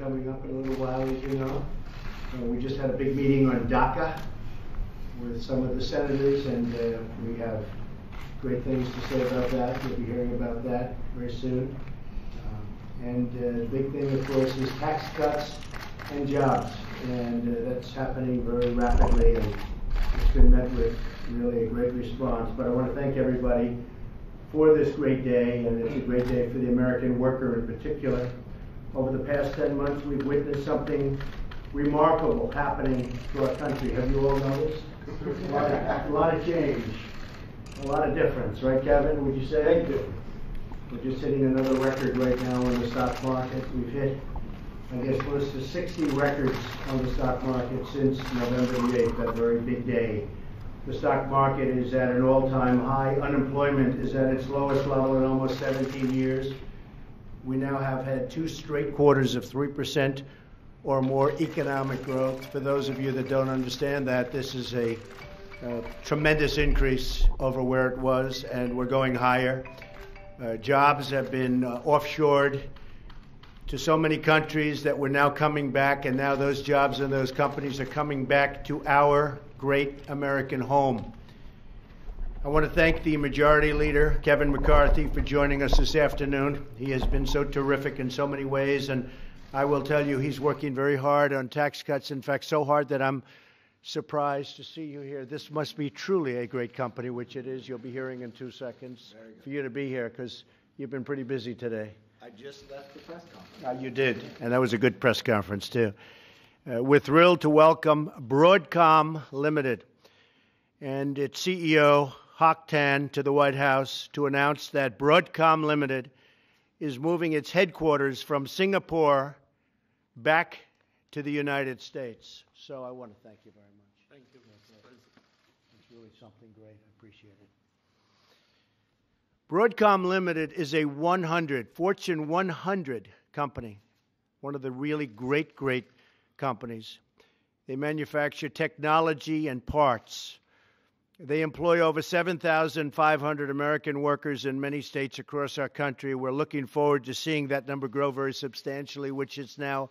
coming up in a little while, as you know. We just had a big meeting on DACA with some of the senators, and we have great things to say about that. You'll be hearing about that very soon. And the big thing, of course, is tax cuts and jobs, and that's happening very rapidly, and it's been met with really a great response. But I want to thank everybody for this great day, and it's a great day for the American worker in particular. Over the past 10 months, we've witnessed something remarkable happening to our country. Have you all noticed? A lot of change, a lot of difference, right, Kevin? Would you say? Thank you. We're just hitting another record right now in the stock market. We've hit, I guess, close to 60 records on the stock market since November the 8th, that very big day. The stock market is at an all-time high. Unemployment is at its lowest level in almost 17 years. We now have had 2 straight quarters of 3% or more economic growth. For those of you that don't understand that, this is a tremendous increase over where it was, and we're going higher. Jobs have been offshored to so many countries that we're now coming back, and now those jobs and those companies are coming back to our great American home. I want to thank the Majority Leader, Kevin McCarthy, for joining us this afternoon. He has been so terrific in so many ways, and I will tell you he's working very hard on tax cuts. In fact, so hard that I'm surprised to see you here. This must be truly a great company, which it is. You'll be hearing in 2 seconds for you to be here, because you've been pretty busy today. I just left the press conference. You did, and that was a good press conference, too. We're thrilled to welcome Broadcom Limited and its CEO, Hock Tan, to the White House to announce that Broadcom Limited is moving its headquarters from Singapore back to the United States. So I want to thank you very much. Thank you, Mr. President. It's really something great. I appreciate it. Broadcom Limited is a Fortune 100 company, one of the really great companies. They manufacture technology and parts. They employ over 7,500 American workers in many states across our country. We're looking forward to seeing that number grow very substantially, which it's now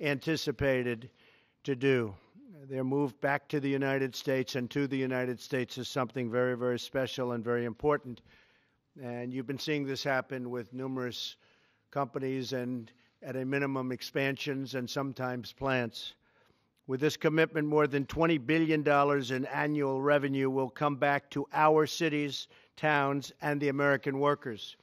anticipated to do. Their move back to the United States and to the United States is something very, very special and very important. And you've been seeing this happen with numerous companies and, at a minimum, expansions and sometimes plants. With this commitment, more than $20 billion in annual revenue will come back to our cities, towns, and the American workers.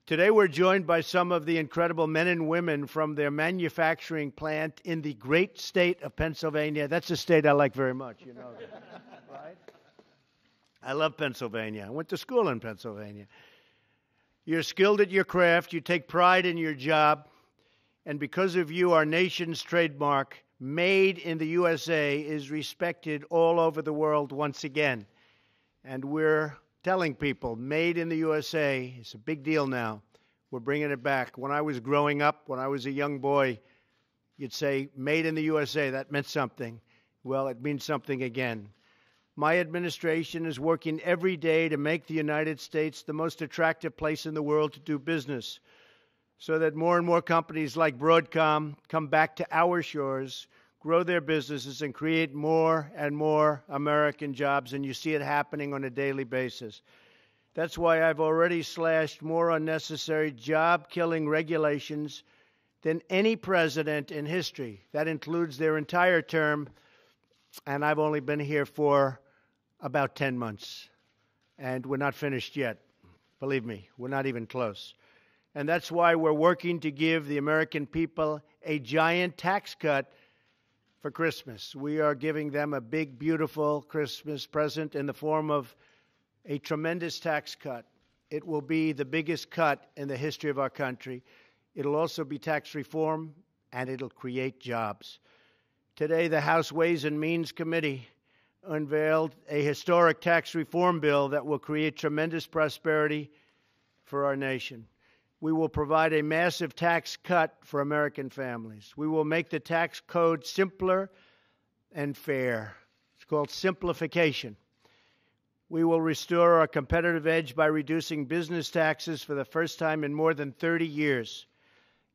Today, we're joined by some of the incredible men and women from their manufacturing plant in the great state of Pennsylvania. That's a state I like very much, you know, right? I love Pennsylvania. I went to school in Pennsylvania. You're skilled at your craft. You take pride in your job. And because of you, our nation's trademark, Made in the USA, is respected all over the world once again. And we're telling people, Made in the USA is a big deal now. We're bringing it back. When I was growing up, when I was a young boy, you'd say, Made in the USA. That meant something. Well, it means something again. My administration is working every day to make the United States the most attractive place in the world to do business, so that more and more companies like Broadcom come back to our shores, grow their businesses, and create more and more American jobs. And you see it happening on a daily basis. That's why I've already slashed more unnecessary job-killing regulations than any president in history. That includes their entire term, and I've only been here for about 10 months. And we're not finished yet. Believe me, we're not even close. And that's why we're working to give the American people a giant tax cut for Christmas. We are giving them a big, beautiful Christmas present in the form of a tremendous tax cut. It will be the biggest cut in the history of our country. It'll also be tax reform, and it'll create jobs. Today, the House Ways and Means Committee unveiled a historic tax reform bill that will create tremendous prosperity for our nation. We will provide a massive tax cut for American families. We will make the tax code simpler and fair. It's called simplification. We will restore our competitive edge by reducing business taxes for the first time in more than 30 years.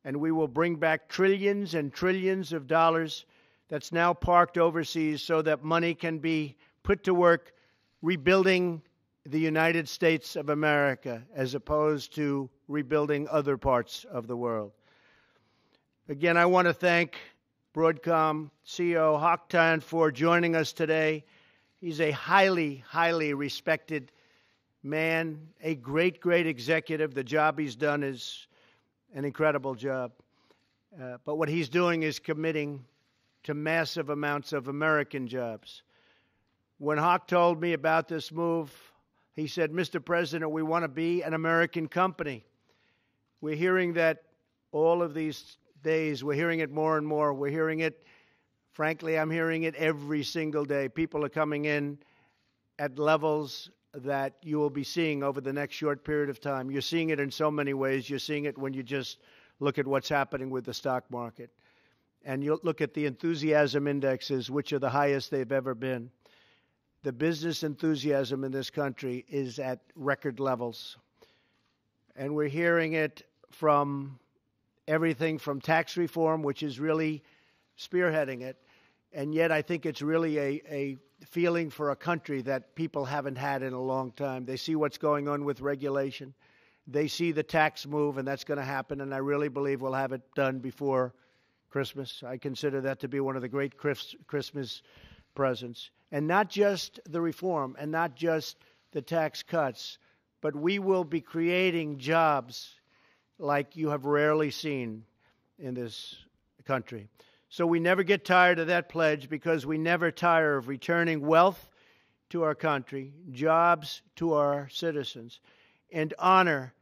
and we will bring back trillions and trillions of dollars that's now parked overseas so that money can be put to work rebuilding the United States of America as opposed to rebuilding other parts of the world. Again, I want to thank Broadcom CEO Hock Tan for joining us today. He's a highly, highly respected man, a great, great executive. The job he's done is an incredible job. But what he's doing is committing to massive amounts of American jobs. When Hock told me about this move, he said, Mr. President, we want to be an American company. We're hearing that all of these days. We're hearing it more and more. We're hearing it, frankly, I'm hearing it every single day. People are coming in at levels that you will be seeing over the next short period of time. You're seeing it in so many ways. You're seeing it when you just look at what's happening with the stock market. And you look at the enthusiasm indexes, which are the highest they've ever been. The business enthusiasm in this country is at record levels. And we're hearing it from everything from tax reform, which is really spearheading it. And yet I think it's really a feeling for a country that people haven't had in a long time. They see what's going on with regulation. They see the tax move, and that's going to happen, and I really believe we'll have it done before Christmas. I consider that to be one of the great Christmas presents. And not just the reform and not just the tax cuts, but we will be creating jobs like you have rarely seen in this country. So we never get tired of that pledge because we never tire of returning wealth to our country, jobs to our citizens, and honor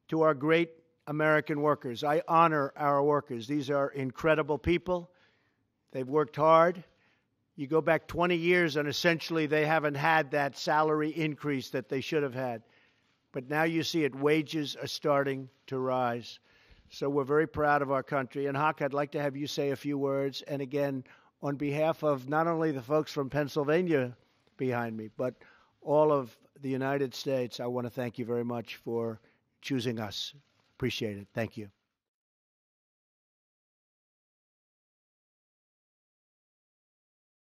to our great American workers. I honor our workers. These are incredible people. They've worked hard. You go back 20 years and essentially they haven't had that salary increase that they should have had. But now you see it, wages are starting to rise. So we're very proud of our country. And Hock, I'd like to have you say a few words. And again, on behalf of not only the folks from Pennsylvania behind me, but all of the United States, I want to thank you very much for choosing us. Appreciate it. Thank you.